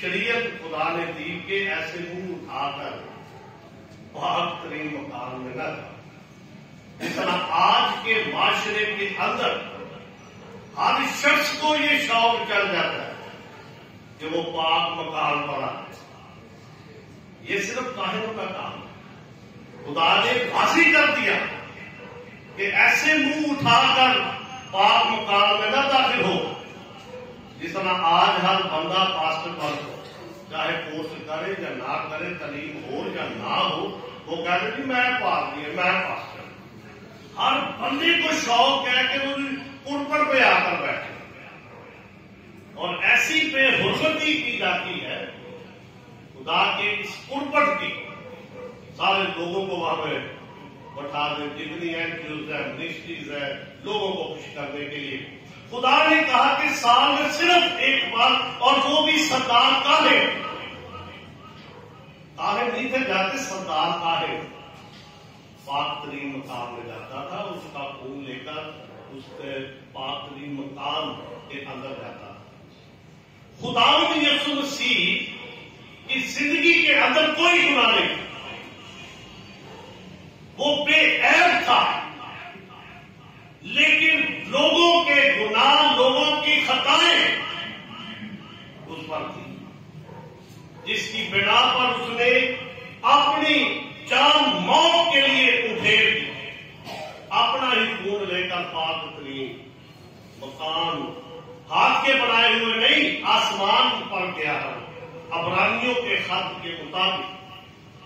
شریعت خدا نے دی کہ ایسے منہ اٹھا کر پاک ترین مقام میں نہ تھا. جس طرح آج کے معاشرے کے اندر ہر شخص کو یہ شوق چل جاتا ہے کہ وہ پاک مقام پر آتا ہے. یہ صرف کاہنوں کا کام ہے. خدا نے واضح کر دیا کہ ایسے منہ اٹھا کر پاک مقام میں نہ داخل ہو. جس طرح آج ہر بندہ پاسٹر بن ہو، چاہے پوسٹ کرے یا نہ کرے، تعلیم ہو یا نہ ہو، وہ کہتے ہیں میں پاک نہیں، میں پاسٹر. ہر بندے کو شوق ہے کہ وہ پرپٹ پہ آ کر بیٹھے، اور ایسی بے حرمتی کی جاتی ہے خدا کے اس پرپٹ کی. سارے لوگوں کو وہاں پہ بٹھا دیں، جتنی اینٹریز ہے، منسٹریز ہے، لوگوں کو خوش کرنے کے لیے. خدا نے کہا کہ سال میں صرف ایک بار، اور وہ بھی سردار کاہن نہیں تھے جاتے، سردار کاہن پاک ترین مقام میں جاتا تھا. اس کا خون لے کر اس کے پاک ترین مقام کے اندر جاتا تھا. خداوند یسوع مسیح کی زندگی کے اندر کوئی گناہ نہیں، وہ بے عیب تھا. لیکن لوگوں کے گناہ، لوگوں کی خطائیں اس پر تھی، جس کی بنا پر اس نے اپنی جان موت کے لیے ادھیر دی. اپنا ہی خون لے کر پاک ترین مکان، ہاتھ کے بنائے ہوئے نہیں، آسمان پر گیا ہے عبرانیوں کے خط کے مطابق.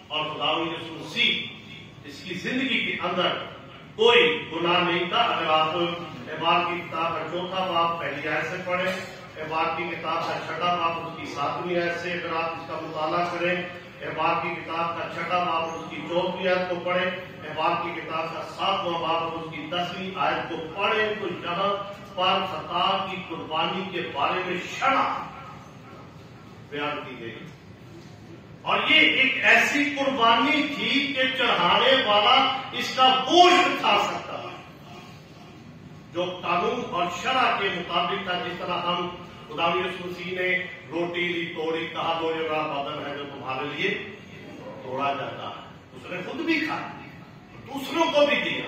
اور خداوند یسوع مسیح اس کی زندگی کے اندر کوئی گناہ نہیں تھا. اگر آپ اعمال کی کتاب کا 4واں باب پہلی آیت سے پڑھیں، اعمال کی کتاب کا 6واں باب اس کی 7ویں آیت سے اگر آپ اس کا مطالعہ کریں، اعمال کی کتاب کا 6واں باب اس کی 4ویں آیت کو پڑھیں، اعمال کی کتاب کا 7واں باب اس کی 10ویں آیت کو پڑھیں، تو یہاں پر خطا کی قربانی کے بارے میں شرح بیان کی گئی. اور یہ ایک ایسی قربانی تھی کہ چڑھانے والا اس کا گوشت کھا سکتا ہے، جو قانون اور شرع کے مطابق تھا. جس طرح ہم خداوند یسوع مسیح نے روٹی لی، توڑی، کہا وہ یہ میرا بدن ہے جو تمہارے لیے توڑا جاتا ہے. اس نے خود بھی کھا، دوسروں کو بھی دیا.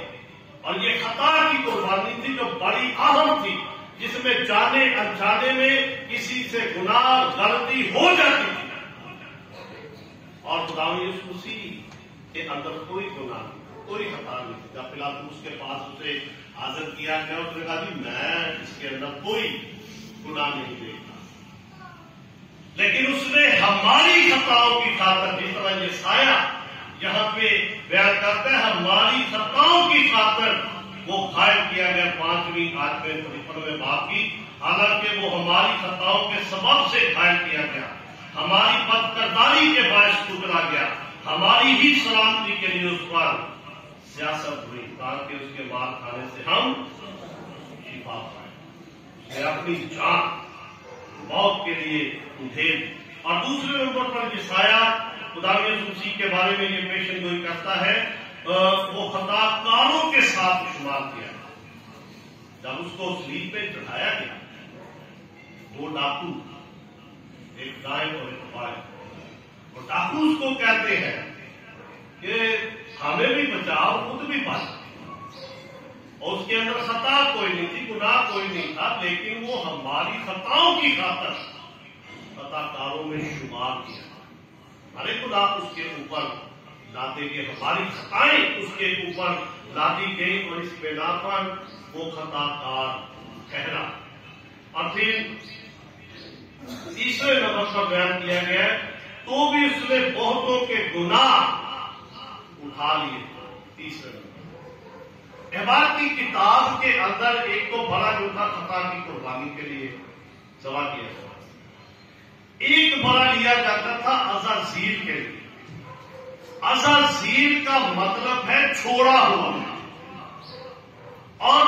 اور یہ خطا کی قربانی تھی جو بڑی اہم تھی، جس میں جانے انجانے میں کسی سے گناہ غلطی ہو جاتی تھی. اور خداوند یسوع مسیح کے اندر کوئی گناہ نہیں، کوئی خطا نہیں تھی. جب پلاطس کے پاس اسے حاضر کیا گیا، اس نے کہا کہ میں اس کے اندر کوئی گناہ نہیں دیکھتا. لیکن اس نے ہماری خطاؤں کی خاطر، جس طرح یہ سایہ یہاں پہ بیان کرتا ہے، ہماری خطاؤں کی خاطر وہ گھائل کیا گیا 5ویں آیت میں 53ویں باب کی. حالانکہ وہ ہماری خطاؤں کے سبب سے گھائل کیا گیا، ہماری بدکرداری کے باعث ٹکرا گیا، ہماری ہی سلامتی کے لیے اس پر سیاست ہوئی تاکہ اس کے مار کھانے سے ہم شفا پائیں. اس نے اپنی جان موت کے لیے ادھیر. اور دوسرے نمبر پر یہ سایہ خداوند یسوع مسیح کے بارے میں یہ پیشن گوئی کرتا ہے، وہ خطا کاروں کے ساتھ شمار کیا. جب اس کو صلیب پہ چڑھایا گیا، 2 ڈاکو، ایک دائیں اور ایک بائیں، اور ڈاکو اس کو کہتے ہیں کہ ہمیں بھی بچاؤ، خود بھی بچ. اور اس کے اندر خطا کوئی نہیں تھی، گناہ کوئی نہیں تھا، لیکن وہ ہماری خطاؤں کی خاطر خطا کاروں میں شمار کیا. ہر ایک گناہ اس کے اوپر لاتے گئے، ہماری خطائیں اس کے اوپر لاتی گئی، اور اس بنا پر وہ خطا کار ٹھہرا. اور پھر تیسرے نمبر پر بیان کیا گیا ہے، تو بھی اس نے بہتوں کے گناہ اٹھا لیے. تیسرے نمبر احبار کی کتاب کے اندر ایک تو بڑا جو تھا خطا کی قربانی کے لیے ذبح کیا جاتا، ایک بڑا لیا جاتا تھا عزازیل کے لیے. عزازیل کا مطلب ہے چھوڑا ہوا، اور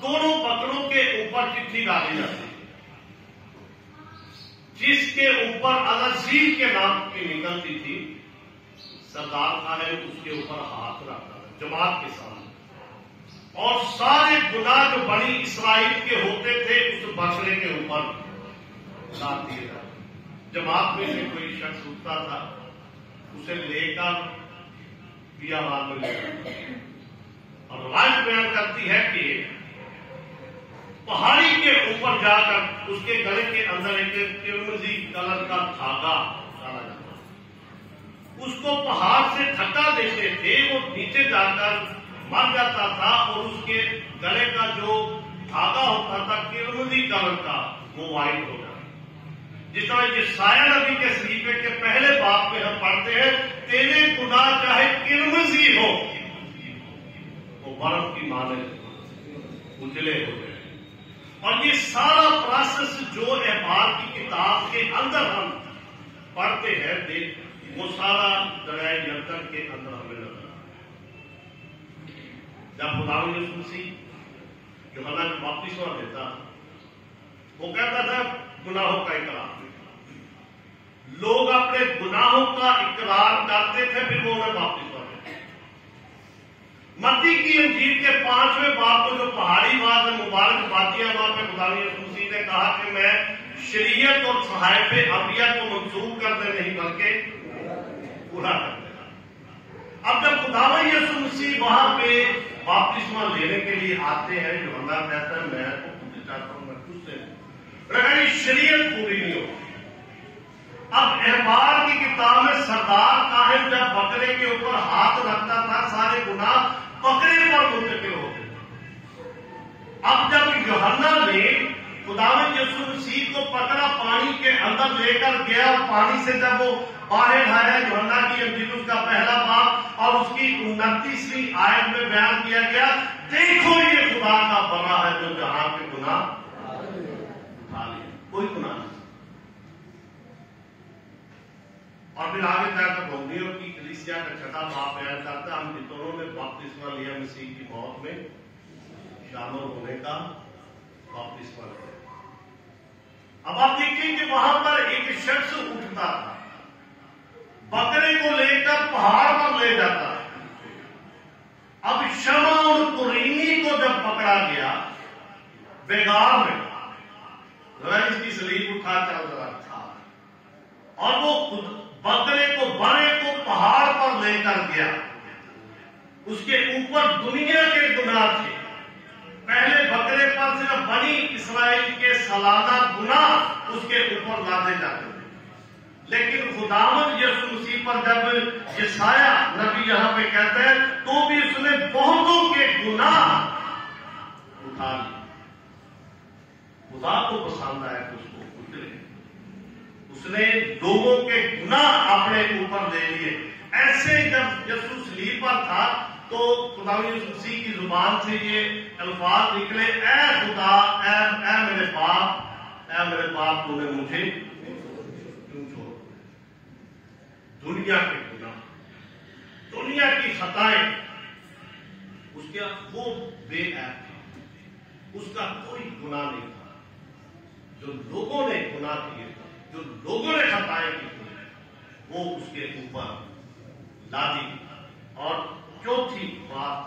دونوں بکروں کے اوپر چٹھی ڈالی جاتی ہے، جس کے اوپر عزازیل کے نام کی نکلتی تھی. سردار خانے اس کے اوپر ہاتھ رکھتا تھا جماعت کے سامنے، اور سارے گناہ جو بنی اسرائیل کے ہوتے تھے اس بچڑے کے اوپر ڈال دیے جاتے. جماعت میں سے کوئی شخص اٹھتا تھا، اسے لے کر بیابان میں لے جاتا، اور روایت بیان کرتی ہے کہ پہاڑی کے اوپر جا کر اس کے گلے کے اندر ایک قرمزی کلر کا دھاگا ڈالا جاتا، اس کو پہاڑ سے دھکا دیتے تھے، وہ نیچے جا کر مر جاتا تھا، اور اس کے گلے کا جو دھاگا ہوتا تھا قرمزی کلر کا، وہ وائٹ ہو جاتا۔ جس طرح یہ سایہ نبی کے صحیفے کے پہلے باب میں ہم پڑھتے ہیں، تیرے گناہ چاہے قرمزی ہو، وہ برف کی مانند اجلے ہو گئے۔ اور یہ سارا پروسیس جو احبار کی کتاب کے اندر ہم پڑھتے ہیں، وہ سارا دریائے یردن کے اندر ہمیں نظر آتا ہے۔ جب خدا یسوع مسیح یوحنا کو بپتسمہ دیتا، وہ کہتا تھا گناہوں کا اقرار۔ لوگ اپنے گناہوں کا اقرار کرتے تھے، پھر وہ انہیں بپتسمہ دیتے۔ متی کی انجیل کے 5ویں باب کو جو پہاڑی بات ہے، مبارک باتیاں، وہاں پہ خدا یسوع مسیح نے کہا کہ میں شریعت اور صحائف انبیاء کو منسوخ کرنے نہیں بلکہ پورا کرنے۔ اب جب خداوند یسوع مسیح وہاں پہ بپتسمہ لینے کے لیے آتے ہیں، یوحنا کہتا ہے میں تو خود چاہتا ہوں، میں خود سے لیکن شریعت پوری نہیں ہوتی۔ اب احبار کی کتاب میں سردار کاہن جب بکرے کے اوپر ہاتھ رکھتا تھا، سارے گناہ بکرے پر منتقل ہوتے تھے۔ اب جب یوحنا نے خداوند یسوع مسیح کو پکڑا، پانی کے اندر لے کر گیا، اور پانی سے جب وہ باہر آیا، یوحنا کی انجیل اس کا پہلا باب اور اس کی 29ویں آیت میں بیان کیا گیا، دیکھو یہ خدا کا بنا ہے جو جہاں کے گناہ اٹھا لیا، کوئی گناہ نہیں۔ اور پھر آگے جا کر رومیوں کی کلیسیا کا 6واں باب بیان کرتا ہے، ہم جتنوں نے بپتسمہ لیا مسیح کی موت میں شامل ہونے کا بپتسمہ لیا۔ اب آپ دیکھیں کہ وہاں پر ایک شخص اٹھتا تھا، بکرے کو لے کر پہاڑ پر لے جاتا۔ اب شمع اور قرینی کو جب پکڑا گیا بیگار میں، اس کی سلیب اٹھا چل رہا تھا، اور وہ بکرے کو بڑے کو پہاڑ پر لے کر گیا، اس کے اوپر دنیا کے گناہ تھے۔ پہلے بکرے پر صرف بنی اسرائیل کے سالانہ گناہ اس کے اوپر لادے جاتے تھے، لیکن خداوند یسوع مسیح پر جب یسایہ نبی یہاں پہ کہتے ہیں، تو بھی اس نے بہتوں کے گناہ اٹھا لیے۔ خدا کو پسند آیا کہ اس کو اترے، اس نے لوگوں کے گناہ اپنے اوپر لے لیے۔ ایسے جب یسوع صلیب پر تھا تو خداوند یسوع مسیح کی زبان سے یہ الفاظ نکلے، اے خدا، اے میرے باپ، تو نے مجھے کیوں چھوڑ؟ دنیا کے گناہ، دنیا کی خطائیں، اس کے وہ بے عیب تھا، اس کا کوئی گناہ نہیں تھا۔ جو لوگوں نے گناہ کیے، جو لوگوں نے خطائیں کی، وہ اس کے اوپر لادی۔ اور چوتھی بات،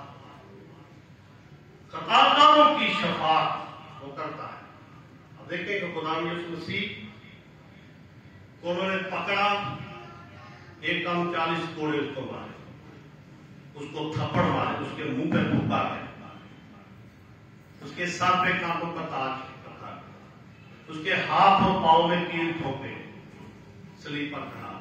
خطاکاروں کی شفاعت وہ کرتا ہے۔ اب دیکھیں کہ خداوند یسوع مسیح کو انہوں نے پکڑا، ایک کم 40 کوڑے اس کو مارے، اس کو تھپڑ مارے، اس کے منہ پہ تھوکا گیا، اس کے سر پہ کانٹوں کا تاج رکھا، اس کے ہاتھ اور پاؤں میں تیر ٹھوکے، صلیب پر چڑھا۔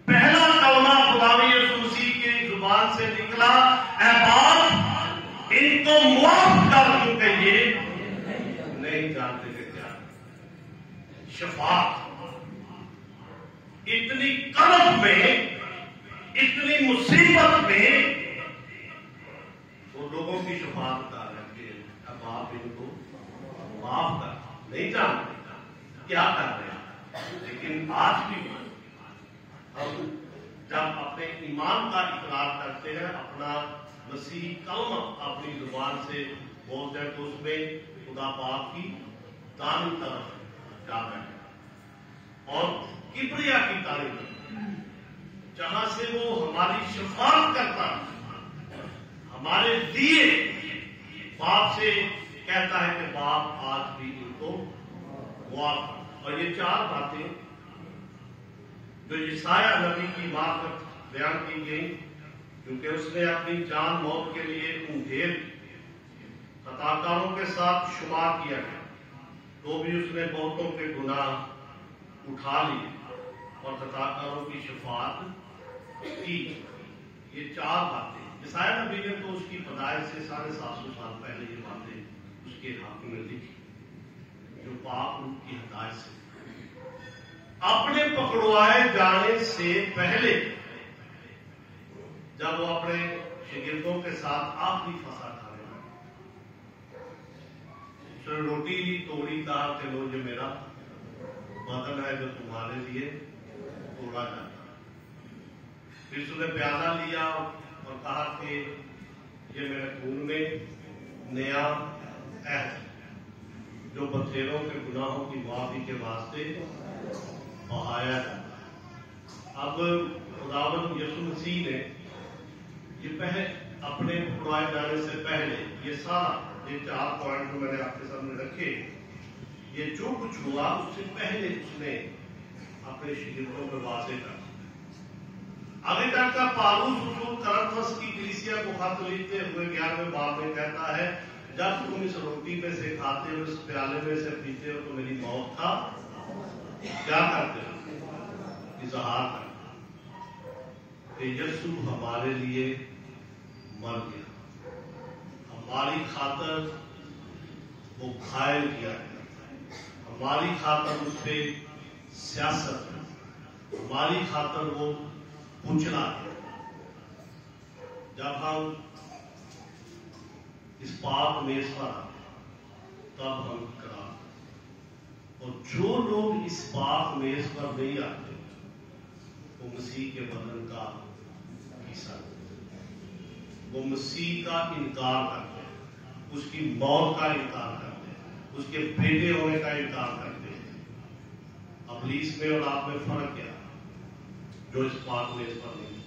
پہلا کلمہ خداوند یسوع مسیح کی زبان سے نکلا، اے باپ ان کو معاف کر، کیونکہ یہ نہیں جانتے کہ کیا۔ شفاعت اتنی کرب میں، اتنی مصیبت میں وہ لوگوں کی شفاعت کر رہے ہیں کہ اب آپ ان کو معاف کر، نہیں جانتے کیا کر رہے ہیں۔ لیکن آج بھی ہم جب اپنے ایمان کا اقرار کرتے ہیں، اپنا مسیحی کلمہ اپنی زبان سے بولتے ہیں، تو اس میں خدا پاک کی دائیں طرف جا رہے ہیں اور کبریا کی تعریف، جہاں سے وہ ہماری شفاعت کرتا ہے، ہمارے لیے باپ سے کہتا ہے کہ باپ آج بھی ان کو معاف کر۔ اور یہ 4 باتیں جو عیسائیہ نبی کی مارفت بیان کی گئی، کیونکہ اس نے اپنی جان موت کے لیے ان ڈھیر خطاکاروں کے ساتھ شمار کیا گیا، تو بھی اس نے بہتوں کے گناہ اٹھا لیے اور خطاکاروں کی شفاعت کی۔ یہ 4 باتیں عیسائیہ نبی نے تو اس کی پیدائش سے 750 سال پہلے یہ باتیں اس کے حق میں لکھی، جو پاک روح کی ہدایت سے اپنے پکڑوائے جانے سے پہلے، جب وہ اپنے شاگردوں کے ساتھ آخری فسح کھانے لگے، اس نے روٹی توڑی، کہا کہ لو یہ میرا بدن ہے جو تمہارے لیے توڑا جاتا ہے۔ پھر اس نے پیالہ لیا اور کہا کہ یہ میرے خون میں نیا عہد ہے جو بتھیروں کے گناہوں کی معافی کے واسطے بہایا جاتا ہے۔ اب خداوند یسوع مسیح نے یہ اپنے پکڑوائے جانے سے پہلے یہ سارا، یہ 4 پوائنٹ جو میں نے آپ کے سامنے رکھے، یہ جو کچھ ہوا اس سے پہلے اس نے اپنے شاگردوں کو واضح کر دیا۔ ابھی تک کا پالوس رسول کرنتھس کی کلیسیا کو خط لکھتے ہوئے 11ویں باب میں کہتا ہے، جب تم اس روٹی میں سے کھاتے ہو، اس پیالے میں سے پیتے ہو، تو میری موت کا کیا کرتے ہو؟ اظہار کرتے کہ یسوع ہمارے لیے مر گیا، ہماری خاطر وہ گھائل کیا گیا، ہماری خاطر اس پہ سیاست، ہماری خاطر وہ کچلا گیا۔ جب ہم اس پاک میز پر آتے تب ہم اقرار کرتے، اور جو لوگ اس پاک میز پر نہیں آتے وہ مسیح کے بدن کا حصہ نہیں، وہ مسیح کا انکار کرتے ہیں، اس کی موت کا انکار کرتے ہیں، اس کے بیٹے ہونے کا انکار کرتے ہیں۔ ابلیس میں اور آپ میں فرق کیا جو اس پاک میز پر نہیں؟